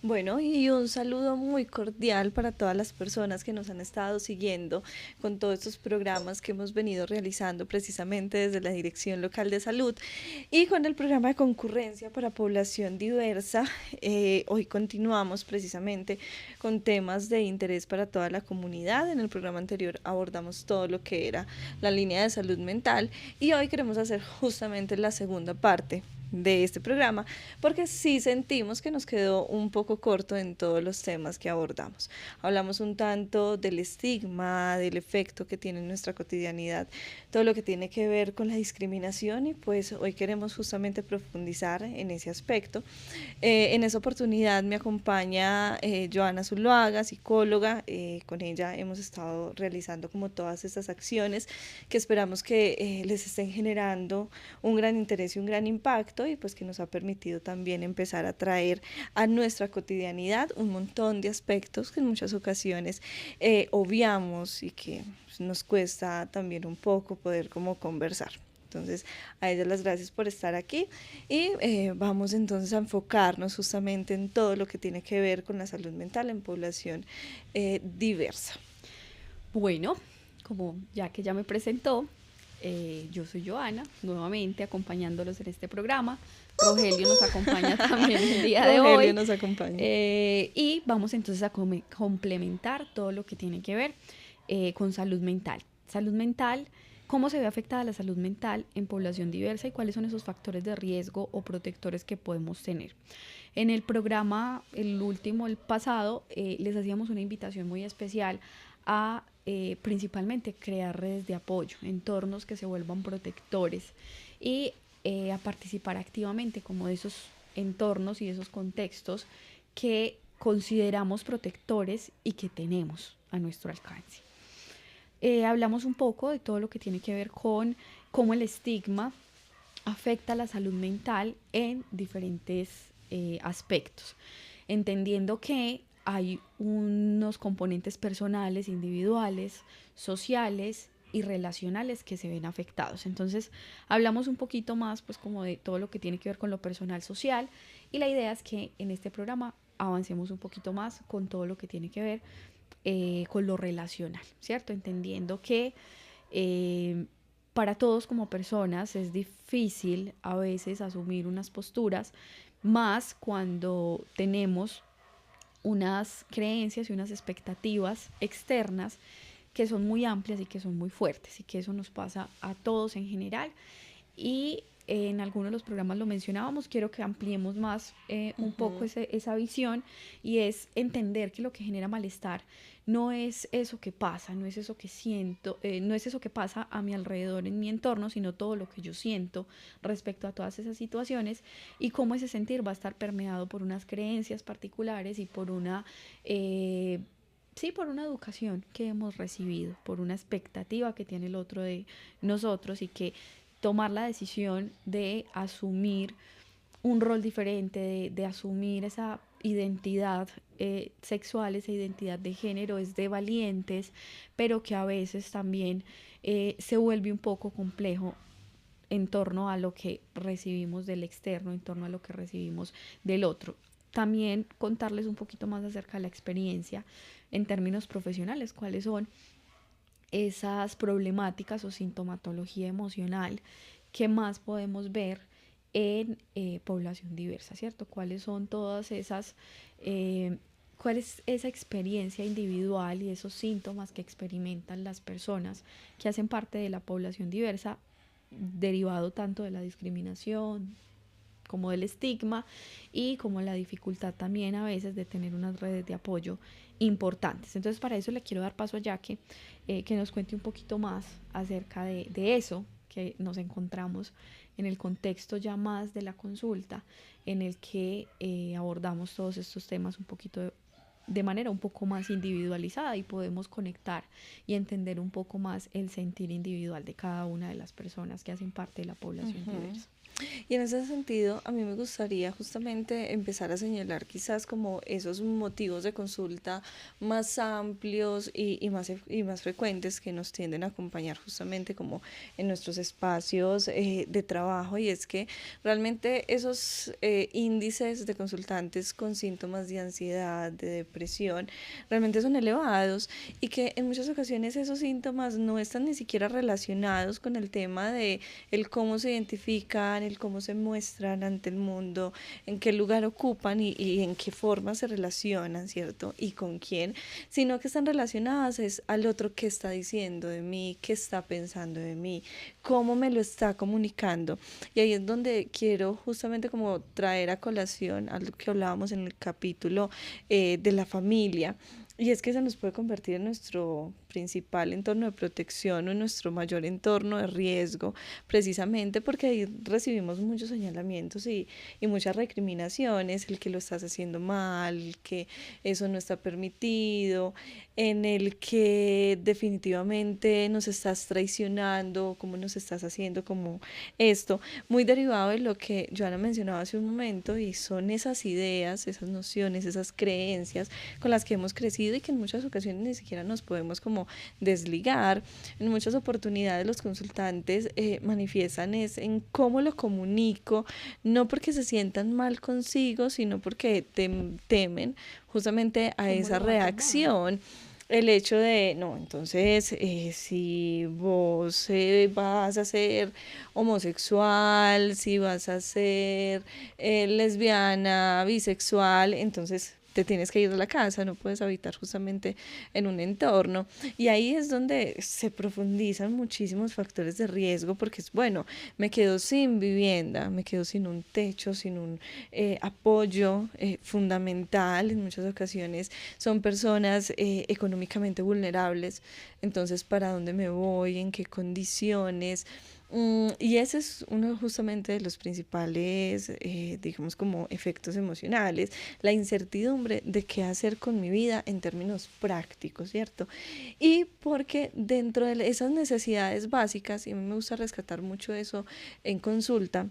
Bueno, y un saludo muy cordial para todas las personas que nos han estado siguiendo con todos estos programas que hemos venido realizando precisamente desde la Dirección Local de Salud y con el programa de concurrencia para población diversa. Hoy continuamos precisamente con temas de interés para toda la comunidad. En el programa anterior abordamos todo lo que era la línea de salud mental y hoy queremos hacer justamente la segunda parte de este programa, porque sí sentimos que nos quedó un poco corto en todos los temas que abordamos. Hablamos un tanto del estigma, del efecto que tiene en nuestra cotidianidad, todo lo que tiene que ver con la discriminación y pues hoy queremos justamente profundizar en ese aspecto. En esa oportunidad me acompaña Joana Zuluaga, psicóloga. Con ella hemos estado realizando como todas estas acciones que esperamos que les estén generando un gran interés y un gran impacto y pues que nos ha permitido también empezar a traer a nuestra cotidianidad un montón de aspectos que en muchas ocasiones obviamos y que pues, nos cuesta también un poco poder como conversar. Entonces, a ellas las gracias por estar aquí y vamos entonces a enfocarnos justamente en todo lo que tiene que ver con la salud mental en población diversa. Bueno, como ya que ya me presentó, yo soy Joana, nuevamente acompañándolos en este programa. Rogelio nos acompaña también el día de Rogelio hoy. nos acompaña. Y vamos entonces a complementar todo lo que tiene que ver con salud mental. Salud mental, cómo se ve afectada la salud mental en población diversa y cuáles son esos factores de riesgo o protectores que podemos tener. En el programa, el último, el pasado, les hacíamos una invitación muy especial a principalmente crear redes de apoyo, entornos que se vuelvan protectores y a participar activamente como de esos entornos y de esos contextos que consideramos protectores y que tenemos a nuestro alcance. Hablamos un poco de todo lo que tiene que ver con cómo el estigma afecta la salud mental en diferentes aspectos, entendiendo que hay unos componentes personales, individuales, sociales y relacionales que se ven afectados. Entonces, hablamos un poquito más pues como de todo lo que tiene que ver con lo personal social y la idea es que en este programa avancemos un poquito más con todo lo que tiene que ver con lo relacional, ¿cierto? Entendiendo que eh, para todos como personas es difícil a veces asumir unas posturas, más cuando tenemos unas creencias y unas expectativas externas que son muy amplias y que son muy fuertes y que eso nos pasa a todos en general y en algunos de los programas lo mencionábamos, quiero que ampliemos más un poco esa visión y es entender que lo que genera malestar no es eso que pasa, no es eso que siento, no es eso que pasa a mi alrededor, en mi entorno, sino todo lo que yo siento respecto a todas esas situaciones y cómo ese sentir va a estar permeado por unas creencias particulares y por una... sí, por una educación que hemos recibido, por una expectativa que tiene el otro de nosotros y que tomar la decisión de asumir un rol diferente, de asumir esa identidad sexual, esa identidad de género, es de valientes, pero que a veces también se vuelve un poco complejo en torno a lo que recibimos del externo, en torno a lo que recibimos del otro. También contarles un poquito más acerca de la experiencia en términos profesionales, cuáles son esas problemáticas o sintomatología emocional que más podemos ver en población diversa, ¿cierto? ¿Cuáles son todas esas, cuál es esa experiencia individual y esos síntomas que experimentan las personas que hacen parte de la población diversa, derivado tanto de la discriminación como del estigma y como la dificultad también a veces de tener unas redes de apoyo importantes. Entonces para eso le quiero dar paso a Jackie, que nos cuente un poquito más acerca de eso que nos encontramos en el contexto ya más de la consulta, en el que abordamos todos estos temas un poquito de manera un poco más individualizada y podemos conectar y entender un poco más el sentir individual de cada una de las personas que hacen parte de la población diversa. Y en ese sentido, a mí me gustaría justamente empezar a señalar quizás como esos motivos de consulta más amplios y más frecuentes que nos tienden a acompañar justamente como en nuestros espacios de trabajo. Y es que realmente esos índices de consultantes con síntomas de ansiedad, de depresión, realmente son elevados y que en muchas ocasiones esos síntomas no están ni siquiera relacionados con el tema de el cómo se identifican, el cómo se muestran ante el mundo, en qué lugar ocupan y en qué forma se relacionan, ¿cierto? Y con quién, sino que están relacionadas es al otro qué está diciendo de mí, qué está pensando de mí, cómo me lo está comunicando. Y ahí es donde quiero justamente como traer a colación a lo que hablábamos en el capítulo de la familia. Y es que se nos puede convertir en nuestro principal entorno de protección o en nuestro mayor entorno de riesgo, precisamente porque ahí recibimos muchos señalamientos y muchas recriminaciones, el que lo estás haciendo mal, el que eso no está permitido, en el que definitivamente nos estás traicionando, cómo nos estás haciendo como esto, muy derivado de lo que Joana mencionaba hace un momento y son esas ideas, esas nociones, esas creencias con las que hemos crecido y que en muchas ocasiones ni siquiera nos podemos como desligar. En muchas oportunidades los consultantes manifiestan es en cómo lo comunico, no porque se sientan mal consigo, sino porque temen justamente a ¿Cómo esa lo va a tomar? reacción. El hecho de, no, entonces, si vos vas a ser homosexual, si vas a ser lesbiana, bisexual, entonces te tienes que ir de la casa, no puedes habitar justamente en un entorno. Y ahí es donde se profundizan muchísimos factores de riesgo, porque es bueno, me quedo sin vivienda, me quedo sin un techo, sin un apoyo fundamental. En muchas ocasiones son personas económicamente vulnerables, entonces ¿para dónde me voy? ¿En qué condiciones? Y ese es uno justamente de los principales, digamos, como efectos emocionales, la incertidumbre de qué hacer con mi vida en términos prácticos, ¿cierto? Y porque dentro de esas necesidades básicas, y a mí me gusta rescatar mucho eso en consulta,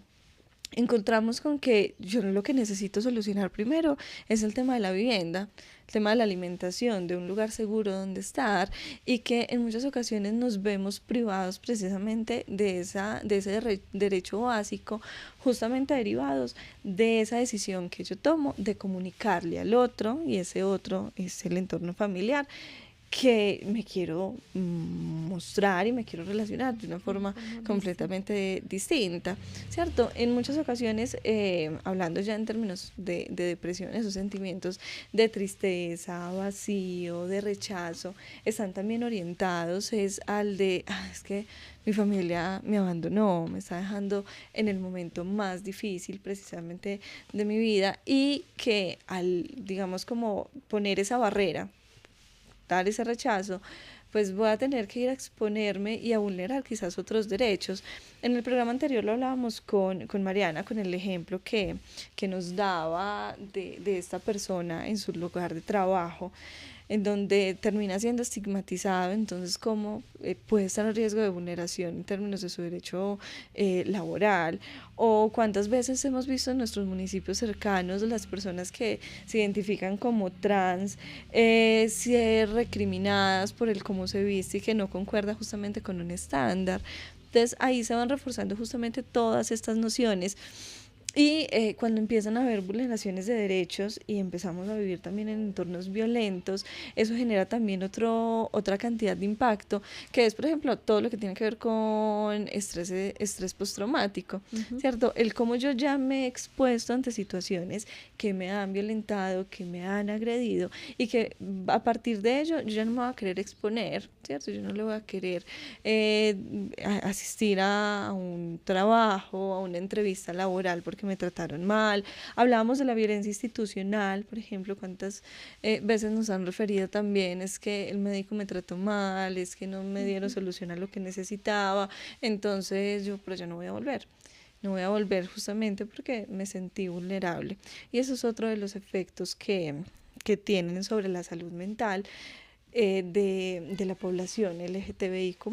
encontramos con que yo lo que necesito solucionar primero es el tema de la vivienda, el tema de la alimentación, de un lugar seguro donde estar y que en muchas ocasiones nos vemos privados precisamente de ese derecho básico, justamente derivados de esa decisión que yo tomo de comunicarle al otro y ese otro es el entorno familiar que me quiero mostrar y me quiero relacionar de una forma Distinta. completamente distinta, ¿cierto? En muchas ocasiones, hablando ya en términos de depresión, esos sentimientos de tristeza, vacío, de rechazo, están también orientados es al de, es que mi familia me abandonó, me está dejando en el momento más difícil precisamente de mi vida y que al, digamos, como poner esa barrera, dar ese rechazo, pues voy a tener que ir a exponerme y a vulnerar quizás otros derechos. En el programa anterior lo hablábamos con Mariana, con el ejemplo que nos daba de esta persona en su lugar de trabajo, en donde termina siendo estigmatizado, entonces cómo puede estar en riesgo de vulneración en términos de su derecho laboral, o cuántas veces hemos visto en nuestros municipios cercanos las personas que se identifican como trans ser recriminadas por el cómo se viste y que no concuerda justamente con un estándar. Entonces ahí se van reforzando justamente todas estas nociones y cuando empiezan a haber vulneraciones de derechos y empezamos a vivir también en entornos violentos, eso genera también otra cantidad de impacto, que es, por ejemplo, todo lo que tiene que ver con estrés postraumático, Ujú. ¿cierto? El cómo yo ya me he expuesto ante situaciones que me han violentado, que me han agredido y que a partir de ello yo ya no me voy a querer exponer, ¿cierto? Yo no le voy a querer eh, asistir a un trabajo, a una entrevista laboral porque me trataron mal. Hablábamos de la violencia institucional, por ejemplo, cuántas veces nos han referido también, es que el médico me trató mal, es que no me dieron solución a lo que necesitaba, entonces yo, pero yo no voy a volver. No voy a volver justamente porque me sentí vulnerable. Y eso es otro de los efectos que tienen sobre la salud mental de la población LGTBIQ+.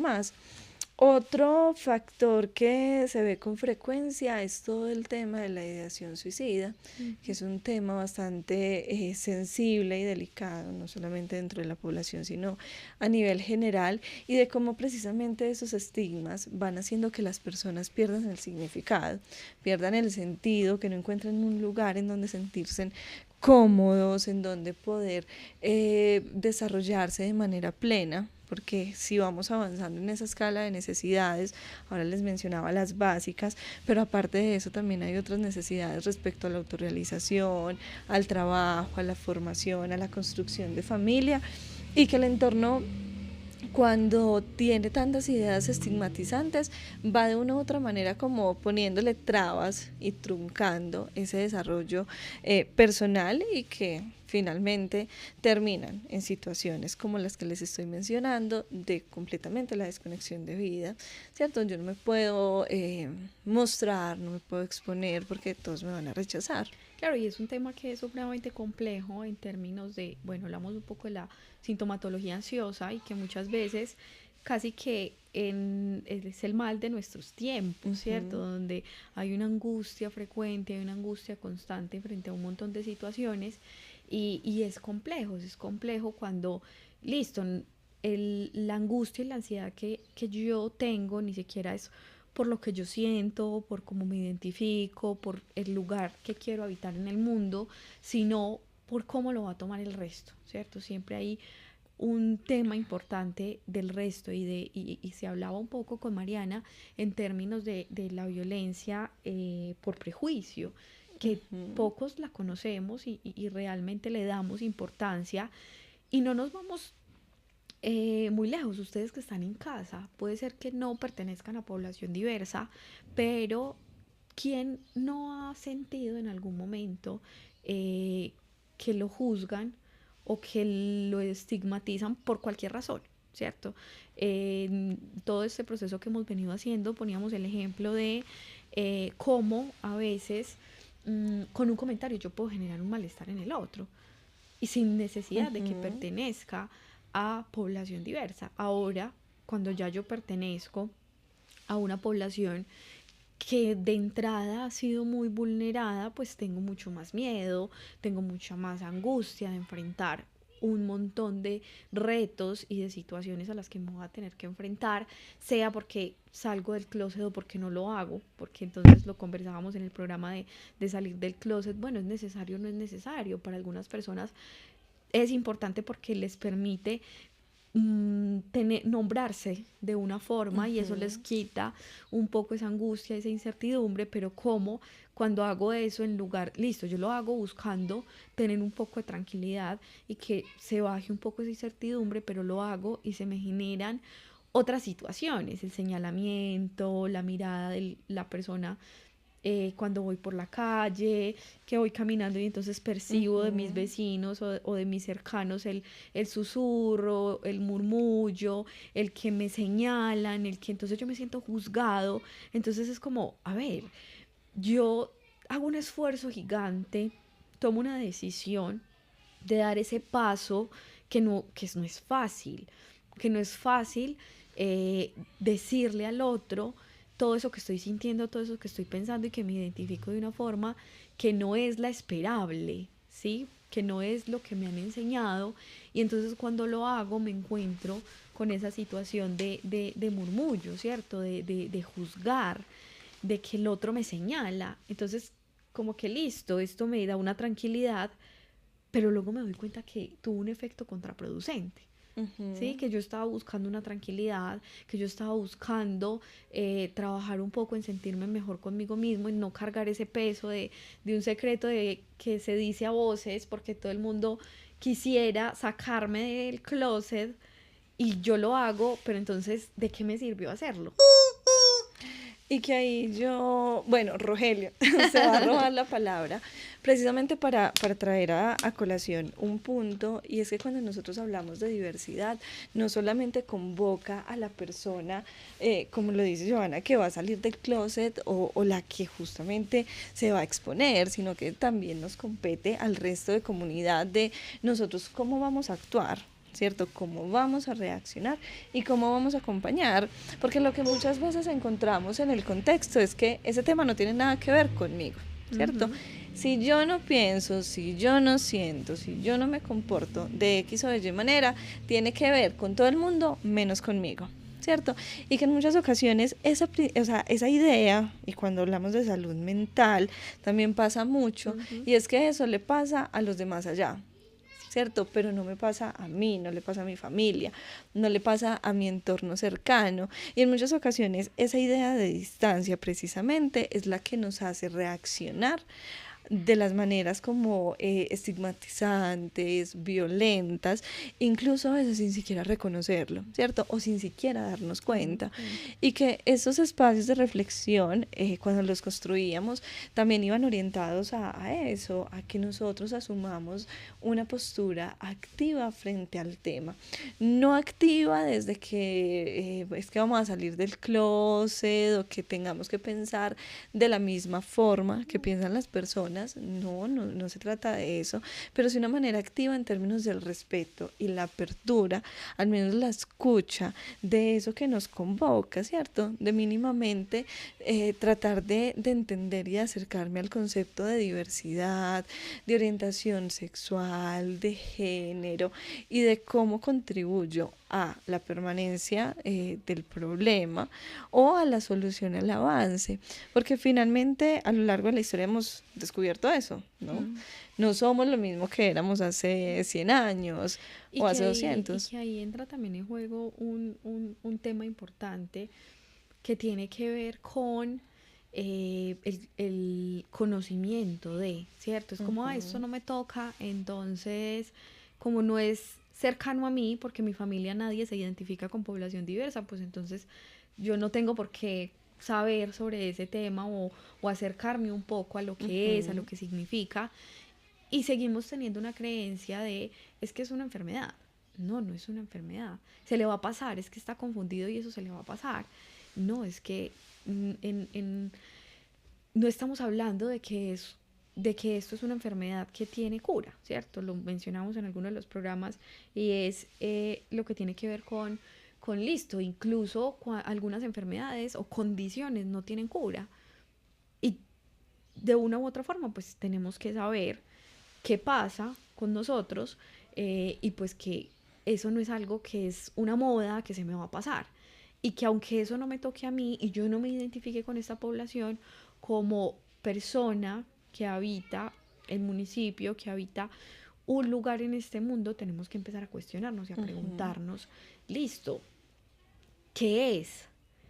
Otro factor que se ve con frecuencia es todo el tema de la ideación suicida, que es un tema bastante sensible y delicado, no solamente dentro de la población, sino a nivel general, y de cómo precisamente esos estigmas van haciendo que las personas pierdan el significado, pierdan el sentido, que no encuentran un lugar en donde sentirse cómodos, en donde poder desarrollarse de manera plena, porque si vamos avanzando en esa escala de necesidades, ahora les mencionaba las básicas, pero aparte de eso también hay otras necesidades respecto a la autorrealización, al trabajo, a la formación, a la construcción de familia, y que el entorno, cuando tiene tantas ideas estigmatizantes, va de una u otra manera como poniéndole trabas y truncando ese desarrollo personal, y que finalmente terminan en situaciones como las que les estoy mencionando, de completamente la desconexión de vida, ¿cierto? Yo no me puedo mostrar, no me puedo exponer porque todos me van a rechazar. Claro, y es un tema que es supremamente complejo en términos de, bueno, hablamos un poco de la sintomatología ansiosa y que muchas veces casi que es el mal de nuestros tiempos, ¿cierto? Donde hay una angustia frecuente, hay una angustia constante frente a un montón de situaciones y es complejo cuando, listo, la angustia y la ansiedad que yo tengo ni siquiera es por lo que yo siento, por cómo me identifico, por el lugar que quiero habitar en el mundo, sino por cómo lo va a tomar el resto, ¿cierto? Siempre hay un tema importante del resto y se hablaba un poco con Mariana en términos de la violencia por prejuicio, que pocos la conocemos y realmente le damos importancia y no nos vamos muy lejos. Ustedes que están en casa, puede ser que no pertenezcan a población diversa, pero ¿quién no ha sentido en algún momento que lo juzgan o que lo estigmatizan por cualquier razón? ¿Cierto? Todo este proceso que hemos venido haciendo, poníamos el ejemplo de cómo a veces con un comentario yo puedo generar un malestar en el otro y sin necesidad de que pertenezca a población diversa. Ahora, cuando ya yo pertenezco a una población que de entrada ha sido muy vulnerada, pues tengo mucho más miedo, tengo mucha más angustia de enfrentar un montón de retos y de situaciones a las que me voy a tener que enfrentar, sea porque salgo del closet o porque no lo hago, porque entonces lo conversábamos en el programa de salir del closet. Bueno, es necesario o no es necesario. Para algunas personas es importante porque les permite nombrarse de una forma y eso les quita un poco esa angustia, esa incertidumbre, pero como cuando hago eso en lugar, listo, yo lo hago buscando tener un poco de tranquilidad y que se baje un poco esa incertidumbre, pero lo hago y se me generan otras situaciones, el señalamiento, la mirada de la persona cuando voy por la calle, que voy caminando y entonces percibo de mis vecinos o de mis cercanos el susurro, el murmullo, el que me señalan, el que entonces yo me siento juzgado. Entonces es como, a ver, yo hago un esfuerzo gigante, tomo una decisión de dar ese paso que no es fácil, que no es fácil decirle al otro todo eso que estoy sintiendo, todo eso que estoy pensando y que me identifico de una forma que no es la esperable, ¿sí? Que no es lo que me han enseñado. Y entonces cuando lo hago me encuentro con esa situación de murmullo, ¿cierto? De juzgar, de que el otro me señala. Entonces, como que listo, esto me da una tranquilidad, pero luego me doy cuenta que tuvo un efecto contraproducente. ¿Sí? Que yo estaba buscando una tranquilidad, que yo estaba buscando trabajar un poco en sentirme mejor conmigo mismo, en no cargar ese peso de un secreto que se dice a voces, porque todo el mundo quisiera sacarme del closet y yo lo hago, pero entonces, ¿de qué me sirvió hacerlo? Y que ahí yo, bueno, Rogelio se va a robar la palabra precisamente para traer a colación un punto, y es que cuando nosotros hablamos de diversidad, no solamente convoca a la persona, como lo dice Joana, que va a salir del closet o la que justamente se va a exponer, sino que también nos compete al resto de comunidad de nosotros cómo vamos a actuar. ¿cierto? Cómo vamos a reaccionar y cómo vamos a acompañar, porque lo que muchas veces encontramos en el contexto es que ese tema no tiene nada que ver conmigo, ¿cierto? Ujú. Si yo no pienso, si yo no siento, si yo no me comporto de X o de Y manera, tiene que ver con todo el mundo menos conmigo, ¿cierto? Y que en muchas ocasiones esa idea, y cuando hablamos de salud mental, también pasa mucho, Ujú. y es que eso le pasa a los demás allá, ¿cierto? Pero no me pasa a mí, no le pasa a mi familia, no le pasa a mi entorno cercano. Y en muchas ocasiones esa idea de distancia precisamente es la que nos hace reaccionar de las maneras como estigmatizantes, violentas, incluso a veces sin siquiera reconocerlo, ¿cierto? O sin siquiera darnos Darnos cuenta. cuenta. Y que esos espacios de reflexión, cuando los construíamos, también iban orientados a eso, a que nosotros asumamos una postura activa frente al tema. No activa desde que es que vamos a salir del closet o que tengamos que pensar de la misma forma que piensan las personas. No se trata de eso, pero sí una manera activa en términos del respeto y la apertura, al menos la escucha de eso que nos convoca, ¿cierto? De mínimamente tratar de entender y acercarme al concepto de diversidad, de orientación sexual, de género y de cómo contribuyo a la permanencia del problema o a la solución, al avance, porque finalmente a lo largo de la historia hemos descubierto eso, ¿no? Mm. No somos lo mismo que éramos hace 100 años Y o que hace ahí, y 200. que ahí entra también en juego un tema importante que tiene que ver con el conocimiento de, ¿cierto? Es como, esto Ujú. no me toca, entonces, como no es cercano a mí, porque mi familia nadie se identifica con población diversa, pues entonces yo no tengo por qué saber sobre ese tema o acercarme un poco a lo que es, a lo Ujú. que significa, y seguimos teniendo una creencia de, es que es una enfermedad. No, no es una enfermedad. Se le va a pasar, es que está confundido y eso se le va a pasar. No, es que no estamos hablando de que esto es una enfermedad que tiene cura, ¿cierto? Lo mencionamos en algunos de los programas y es lo que tiene que ver con listo, incluso algunas enfermedades o condiciones no tienen cura. Y de una u otra forma, pues tenemos que saber qué pasa con nosotros y pues que eso no es algo que es una moda que se me va a pasar y que aunque eso no me toque a mí y yo no me identifique con esta población como persona que habita el municipio, que habita un lugar en este mundo, tenemos que empezar a cuestionarnos y a Ujú. preguntarnos, listo, ¿qué es?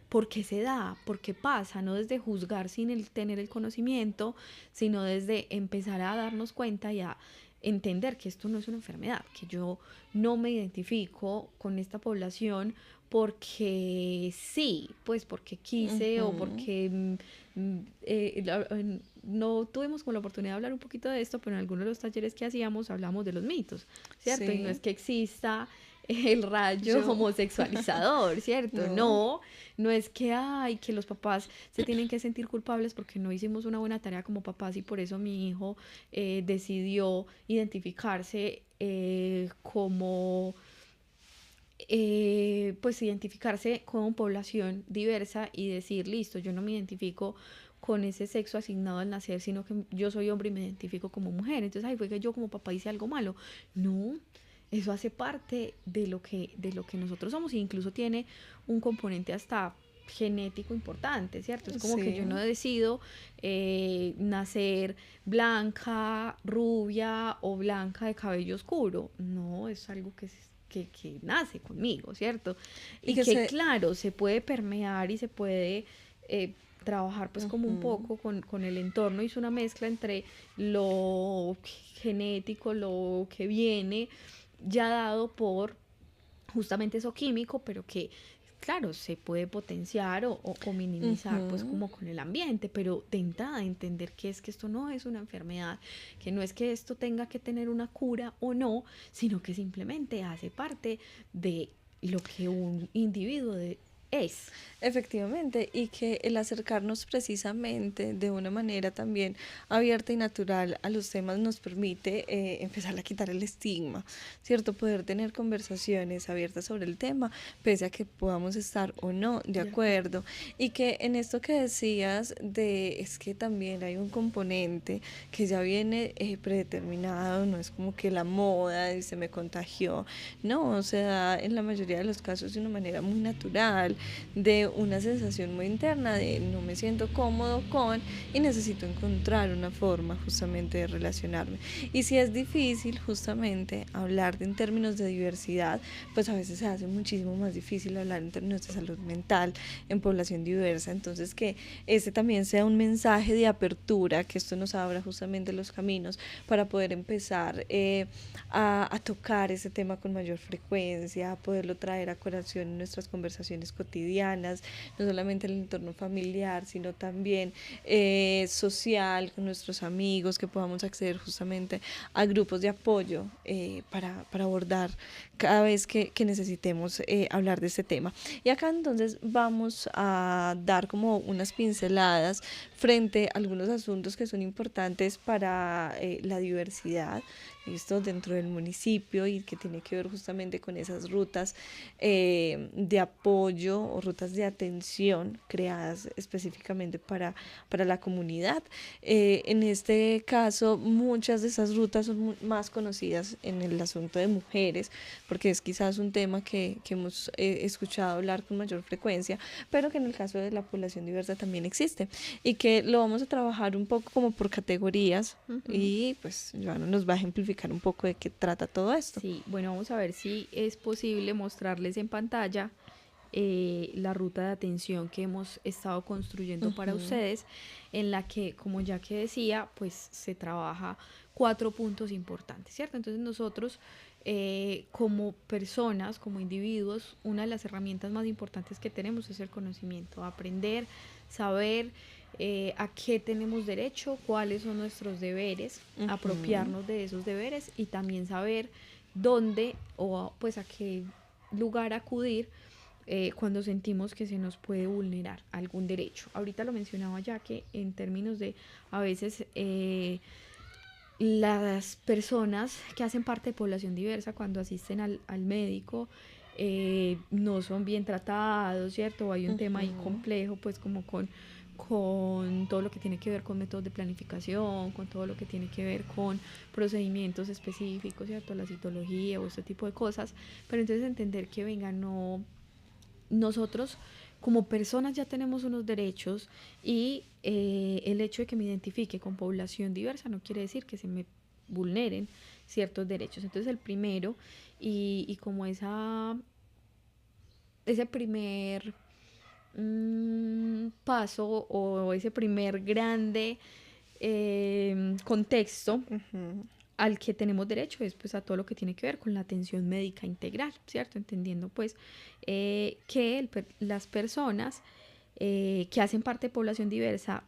¿Por qué se da? ¿Por qué pasa? No desde juzgar sin tener el conocimiento, sino desde empezar a darnos cuenta y a entender que esto no es una enfermedad, que yo no me identifico con esta población porque sí, pues porque quise o Ujú. porque no tuvimos como la oportunidad de hablar un poquito de esto, pero en algunos de los talleres que hacíamos hablamos de los mitos, ¿cierto? Y no es Sí, que exista el rayo yo, homosexualizador, ¿cierto? no, No, no es que ay, que los papás se tienen que sentir culpables porque no hicimos una buena tarea como papás y por eso mi hijo decidió identificarse como pues identificarse con población diversa y decir, listo, yo no me identifico con ese sexo asignado al nacer, sino que yo soy hombre y me identifico como mujer. Entonces, ay, fue que yo como papá hice algo malo. No, eso hace parte de lo que nosotros somos e incluso tiene un componente hasta genético importante, ¿cierto? Es como que yo no sí. decido nacer blanca, rubia o blanca de cabello oscuro. No, es algo que nace conmigo, ¿cierto? Y Y que que se... claro, se puede permear y se puede trabajar pues como un Ujú. poco con el entorno y es una mezcla entre lo genético, lo que viene ya dado por justamente eso químico, pero que claro, se puede potenciar o minimizar pues Ujú. como con el ambiente, pero de entrada entender que es que esto no es una enfermedad, que no es que esto tenga que tener una cura o no, sino que simplemente hace parte de lo que un individuo es. Efectivamente, y que el acercarnos precisamente de una manera también abierta y natural a los temas nos permite empezar a quitar el estigma, ¿cierto? Poder tener conversaciones abiertas sobre el tema, pese a que podamos estar o no de acuerdo. Y que en esto que decías de, es que también hay un componente que ya viene predeterminado, no es como que la moda y se me contagió, no, se da en la mayoría de los casos de una manera muy natural, de una sensación muy interna de no me siento cómodo con y necesito encontrar una forma justamente de relacionarme. Y si es difícil justamente hablar en términos de diversidad, pues a veces se hace muchísimo más difícil hablar en términos de salud mental en población diversa. Entonces que ese también sea un mensaje de apertura, que esto nos abra justamente los caminos para poder empezar a tocar ese tema con mayor frecuencia, a poderlo traer a colación en nuestras conversaciones cotidianas, no solamente en el entorno familiar, sino también social, con nuestros amigos, que podamos acceder justamente a grupos de apoyo para abordar cada vez que necesitemos hablar de este tema. Y acá entonces vamos a dar como unas pinceladas frente a algunos asuntos que son importantes para la diversidad, esto dentro del municipio, y que tiene que ver justamente con esas rutas de apoyo o rutas de atención creadas específicamente para la comunidad. En este caso, muchas de esas rutas son más conocidas en el asunto de mujeres, porque es quizás un tema que hemos escuchado hablar con mayor frecuencia, pero que en el caso de la población diversa también existe, y que lo vamos a trabajar un poco como por categorías, y pues Joana nos va a ejemplificar un poco de qué trata todo esto. Sí, bueno, vamos a ver si es posible mostrarles en pantalla la ruta de atención que hemos estado construyendo para ustedes, en la que, como ya que decía, pues se trabaja 4 puntos importantes, ¿cierto? Entonces nosotros, como personas, como individuos, una de las herramientas más importantes que tenemos es el conocimiento, aprender, saber a qué tenemos derecho, cuáles son nuestros deberes, apropiarnos de esos deberes y también saber dónde o pues a qué lugar acudir cuando sentimos que se nos puede vulnerar algún derecho. Ahorita lo mencionaba ya que en términos de a veces las personas que hacen parte de población diversa cuando asisten al médico no son bien tratados, ¿cierto? Hay un tema ahí complejo, pues como con todo lo que tiene que ver con métodos de planificación, con todo lo que tiene que ver con procedimientos específicos, ¿cierto? La citología o este tipo de cosas, pero entonces entender que venga, no, nosotros como personas ya tenemos unos derechos y el hecho de que me identifique con población diversa no quiere decir que se me vulneren ciertos derechos. Entonces el primero y como ese primer paso o ese primer grande contexto al que tenemos derecho es pues a todo lo que tiene que ver con la atención médica integral, ¿cierto? Entendiendo pues que las personas que hacen parte de población diversa,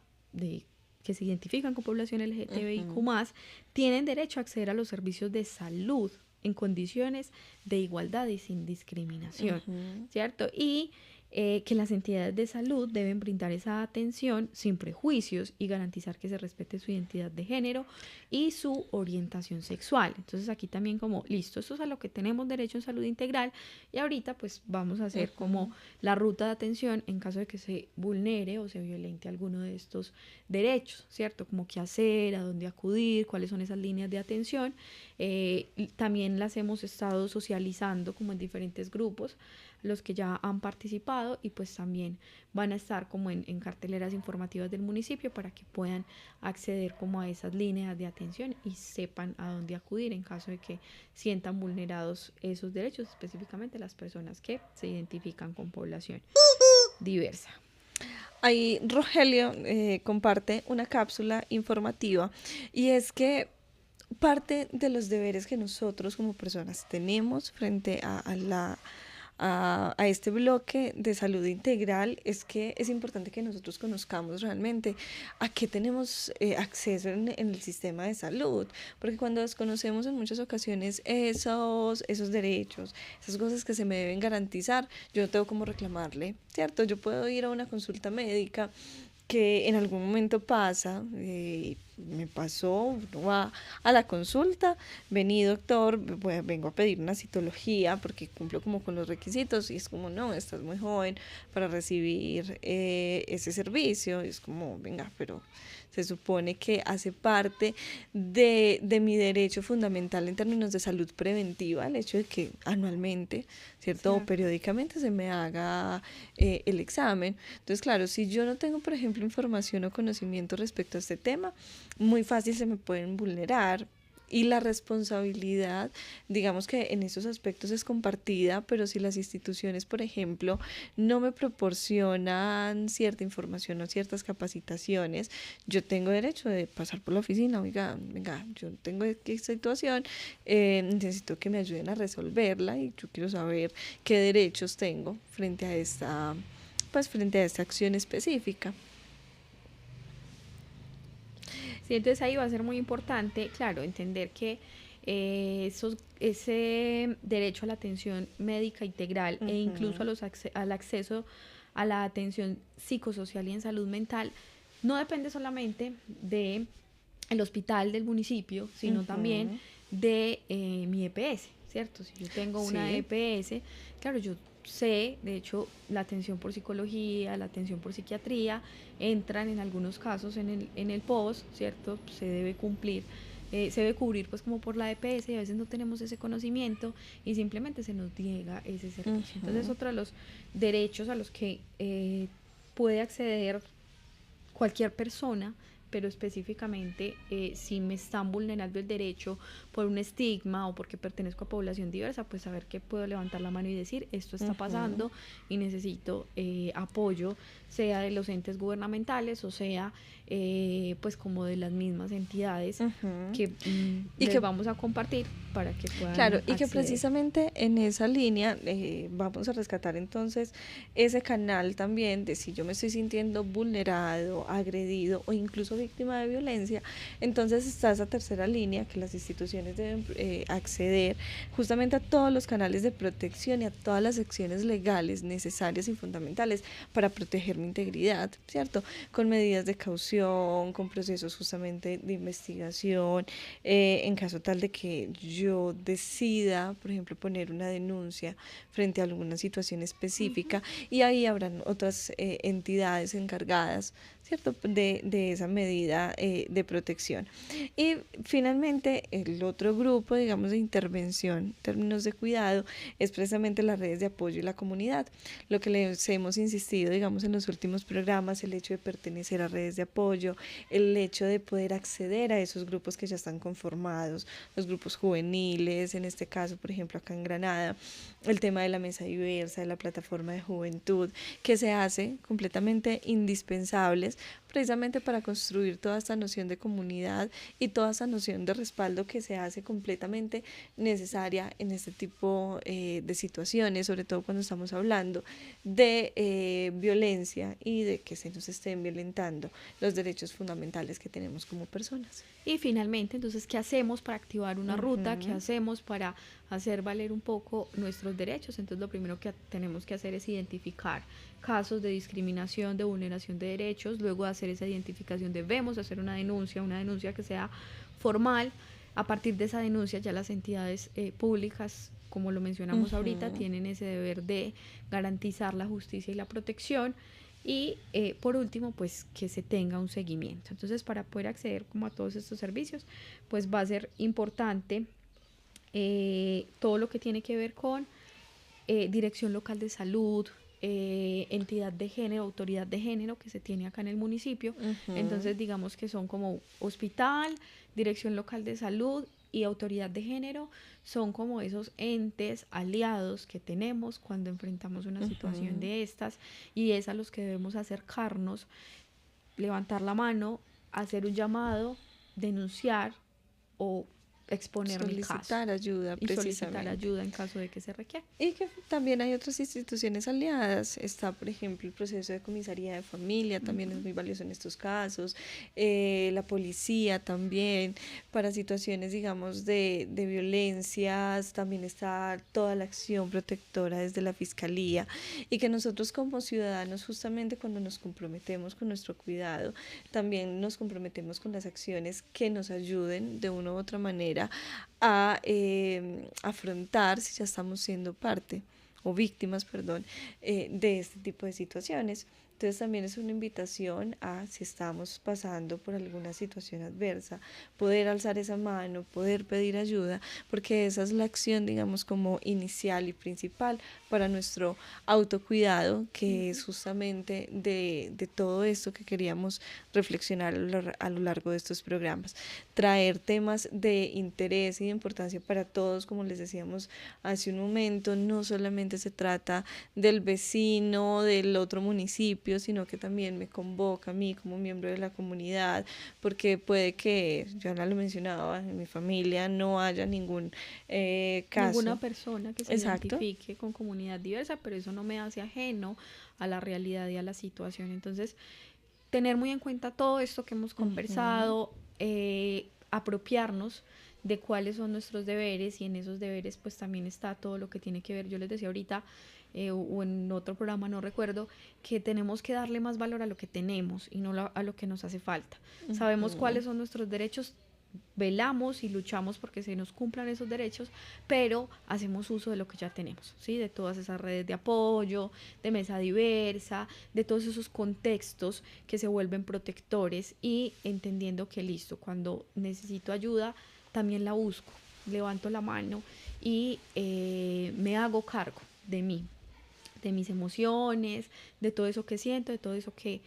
que se identifican con población LGTBIQ+, tienen derecho a acceder a los servicios de salud en condiciones de igualdad y sin discriminación, ¿cierto? Y que las entidades de salud deben brindar esa atención sin prejuicios y garantizar que se respete su identidad de género y su orientación sexual. Entonces aquí también como, listo, esto es a lo que tenemos derecho en salud integral y ahorita pues vamos a hacer como la ruta de atención en caso de que se vulnere o se violente alguno de estos derechos, ¿cierto? Como qué hacer, a dónde acudir, cuáles son esas líneas de atención. También las hemos estado socializando como en diferentes grupos, los que ya han participado y pues también van a estar como en carteleras informativas del municipio para que puedan acceder como a esas líneas de atención y sepan a dónde acudir en caso de que sientan vulnerados esos derechos, específicamente las personas que se identifican con población diversa. Ahí Rogelio comparte una cápsula informativa, y es que parte de los deberes que nosotros como personas tenemos frente a a este bloque de salud integral es que es importante que nosotros conozcamos realmente a qué tenemos acceso en el sistema de salud, porque cuando desconocemos en muchas ocasiones esos derechos, esas cosas que se me deben garantizar, yo no tengo cómo reclamarle, ¿cierto? Yo puedo ir a una consulta médica que en algún momento pasa, me pasó, uno va a la consulta, vení doctor, vengo a pedir una citología porque cumplo como con los requisitos y es como, no, estás muy joven para recibir ese servicio, y es como, venga, pero se supone que hace parte de mi derecho fundamental en términos de salud preventiva, el hecho de que anualmente, ¿cierto? O periódicamente se me haga el examen. Entonces, claro, si yo no tengo, por ejemplo, información o conocimiento respecto a este tema, muy fácil se me pueden vulnerar. Y la responsabilidad, digamos que en esos aspectos es compartida, pero si las instituciones, por ejemplo, no me proporcionan cierta información o ciertas capacitaciones, yo tengo derecho de pasar por la oficina, oiga, venga, yo tengo esta situación, necesito que me ayuden a resolverla y yo quiero saber qué derechos tengo frente a esta acción específica. Sí, entonces ahí va a ser muy importante, claro, entender que ese derecho a la atención médica integral e incluso al acceso a la atención psicosocial y en salud mental no depende solamente de el hospital del municipio, sino también de mi EPS, ¿cierto? Si yo tengo una EPS, claro, yo sé, de hecho, la atención por psicología, la atención por psiquiatría, entran en algunos casos en el POS, ¿cierto? Se debe cumplir, se debe cubrir pues como por la EPS y a veces no tenemos ese conocimiento y simplemente se nos niega ese servicio. Entonces, otro de los derechos a los que puede acceder cualquier persona, pero específicamente si me están vulnerando el derecho por un estigma o porque pertenezco a población diversa, pues saber que puedo levantar la mano y decir esto está pasando y necesito apoyo, sea de los entes gubernamentales o sea pues como de las mismas entidades que les vamos a compartir para que puedan claro, y acceder. que precisamente en esa línea vamos a rescatar entonces ese canal también de si yo me estoy sintiendo vulnerado, agredido o incluso víctima de violencia, entonces está esa tercera línea que las instituciones deben acceder justamente a todos los canales de protección y a todas las acciones legales necesarias y fundamentales para proteger mi integridad, ¿cierto? Con medidas de caución, con procesos justamente de investigación, en caso tal de que yo decida, por ejemplo, poner una denuncia frente a alguna situación específica y ahí habrán otras entidades encargadas, ¿cierto?, de esa medida de protección. Y finalmente, el otro grupo, digamos, de intervención en términos de cuidado es precisamente las redes de apoyo y la comunidad. Lo que les hemos insistido, digamos, en los últimos programas, el hecho de pertenecer a redes de apoyo, el hecho de poder acceder a esos grupos que ya están conformados, los grupos juveniles, en este caso, por ejemplo, acá en Granada, el tema de la mesa diversa, de la plataforma de juventud, que se hace completamente indispensables precisamente para construir toda esta noción de comunidad y toda esa noción de respaldo que se hace completamente necesaria en este tipo de situaciones, sobre todo cuando estamos hablando de violencia y de que se nos estén violentando los derechos fundamentales que tenemos como personas. Y finalmente, entonces, ¿qué hacemos para activar una ruta? ¿Qué hacemos para hacer valer un poco nuestros derechos? Entonces, lo primero que tenemos que hacer es identificar casos de discriminación, de vulneración de derechos. Luego de hacer esa identificación debemos hacer una denuncia que sea formal. A partir de esa denuncia ya las entidades públicas, como lo mencionamos ahorita, tienen ese deber de garantizar la justicia y la protección. Y por último, pues que se tenga un seguimiento. Entonces, para poder acceder como a todos estos servicios, pues va a ser importante todo lo que tiene que ver con dirección local de salud, entidad de género, autoridad de género que se tiene acá en el municipio. Entonces, digamos que son como hospital, dirección local de salud y autoridad de género, son como esos entes aliados que tenemos cuando enfrentamos una situación de estas, y es a los que debemos acercarnos, levantar la mano, hacer un llamado, denunciar o exponer mi caso. Solicitar ayuda, Y solicitar precisamente. ayuda en caso de que se requiera. Y que también hay otras instituciones aliadas. Está, por ejemplo, el proceso de comisaría de familia, también es muy valioso en estos casos. La policía también, para situaciones, digamos, de violencias, también está toda la acción protectora desde la fiscalía. Y que nosotros como ciudadanos, justamente cuando nos comprometemos con nuestro cuidado, también nos comprometemos con las acciones que nos ayuden de una u otra manera a afrontar si ya estamos siendo parte o víctimas, perdón, de este tipo de situaciones. Entonces también es una invitación a, si estamos pasando por alguna situación adversa, poder alzar esa mano, poder pedir ayuda, porque esa es la acción, digamos, como inicial y principal para nuestro autocuidado, que es justamente de todo esto que queríamos reflexionar a lo largo de estos programas. Traer temas de interés y de importancia para todos, como les decíamos hace un momento, no solamente se trata del vecino, del otro municipio, sino que también me convoca a mí como miembro de la comunidad, porque puede que, ya lo mencionaba, en mi familia no haya ningún caso. Ninguna persona que se Exacto. identifique con comunidad diversa, pero eso no me hace ajeno a la realidad y a la situación. Entonces, tener muy en cuenta todo esto que hemos conversado, apropiarnos de cuáles son nuestros deberes, y en esos deberes pues también está todo lo que tiene que ver, yo les decía ahorita, o en otro programa, no recuerdo, que tenemos que darle más valor a lo que tenemos y no a lo que nos hace falta. Sabemos cuáles son nuestros derechos, velamos y luchamos porque se nos cumplan esos derechos, pero hacemos uso de lo que ya tenemos, ¿sí? De todas esas redes de apoyo, de mesa diversa, de todos esos contextos que se vuelven protectores, y entendiendo que listo, cuando necesito ayuda, también la busco, levanto la mano y me hago cargo de mí, de mis emociones, de todo eso que siento, de todo eso que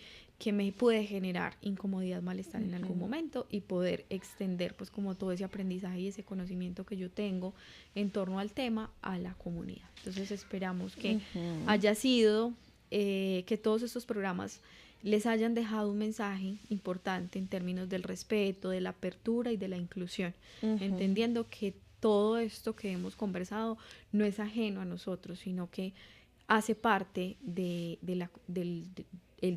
me puede generar incomodidad, malestar en algún momento, y poder extender pues como todo ese aprendizaje y ese conocimiento que yo tengo en torno al tema a la comunidad. Entonces esperamos que haya sido, que todos estos programas les hayan dejado un mensaje importante en términos del respeto, de la apertura y de la inclusión, entendiendo que todo esto que hemos conversado no es ajeno a nosotros, sino que hace parte del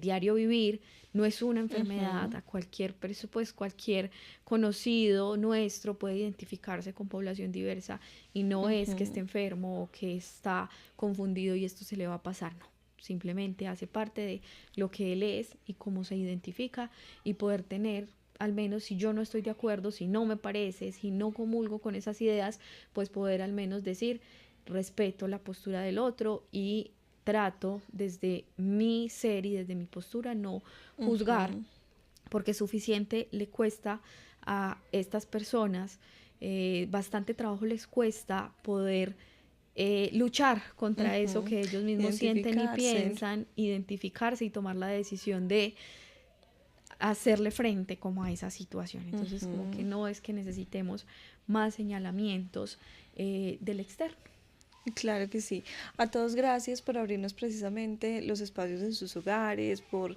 diario vivir, no es una enfermedad. A cualquier pues cualquier conocido nuestro puede identificarse con población diversa, y no es que esté enfermo o que está confundido y esto se le va a pasar, no. Simplemente hace parte de lo que él es y cómo se identifica, y poder tener, al menos si yo no estoy de acuerdo, si no me parece, si no comulgo con esas ideas, pues poder al menos decir: respeto la postura del otro y trato desde mi ser y desde mi postura no juzgar, porque suficiente le cuesta a estas personas, bastante trabajo les cuesta poder luchar contra eso que ellos mismos sienten y piensan, identificarse y tomar la decisión de hacerle frente como a esa situación. Entonces como que no es que necesitemos más señalamientos del externo. Claro que sí. A todos gracias por abrirnos precisamente los espacios en sus hogares, por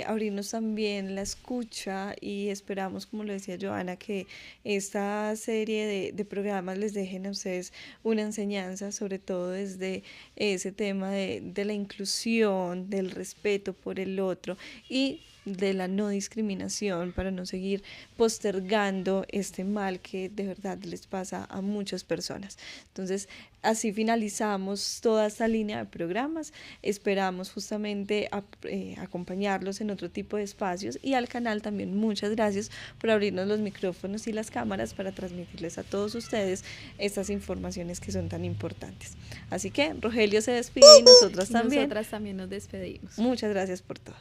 abrirnos también la escucha, y esperamos, como lo decía Joana, que esta serie de programas les dejen a ustedes una enseñanza, sobre todo desde ese tema de la inclusión, del respeto por el otro y de la no discriminación, para no seguir postergando este mal que de verdad les pasa a muchas personas. Entonces, así finalizamos toda esta línea de programas. Esperamos justamente acompañarlos en otro tipo de espacios, y al canal también muchas gracias por abrirnos los micrófonos y las cámaras para transmitirles a todos ustedes estas informaciones que son tan importantes. Así que Rogelio se despide y nosotras también. Nosotras también nos despedimos. Muchas gracias por todo.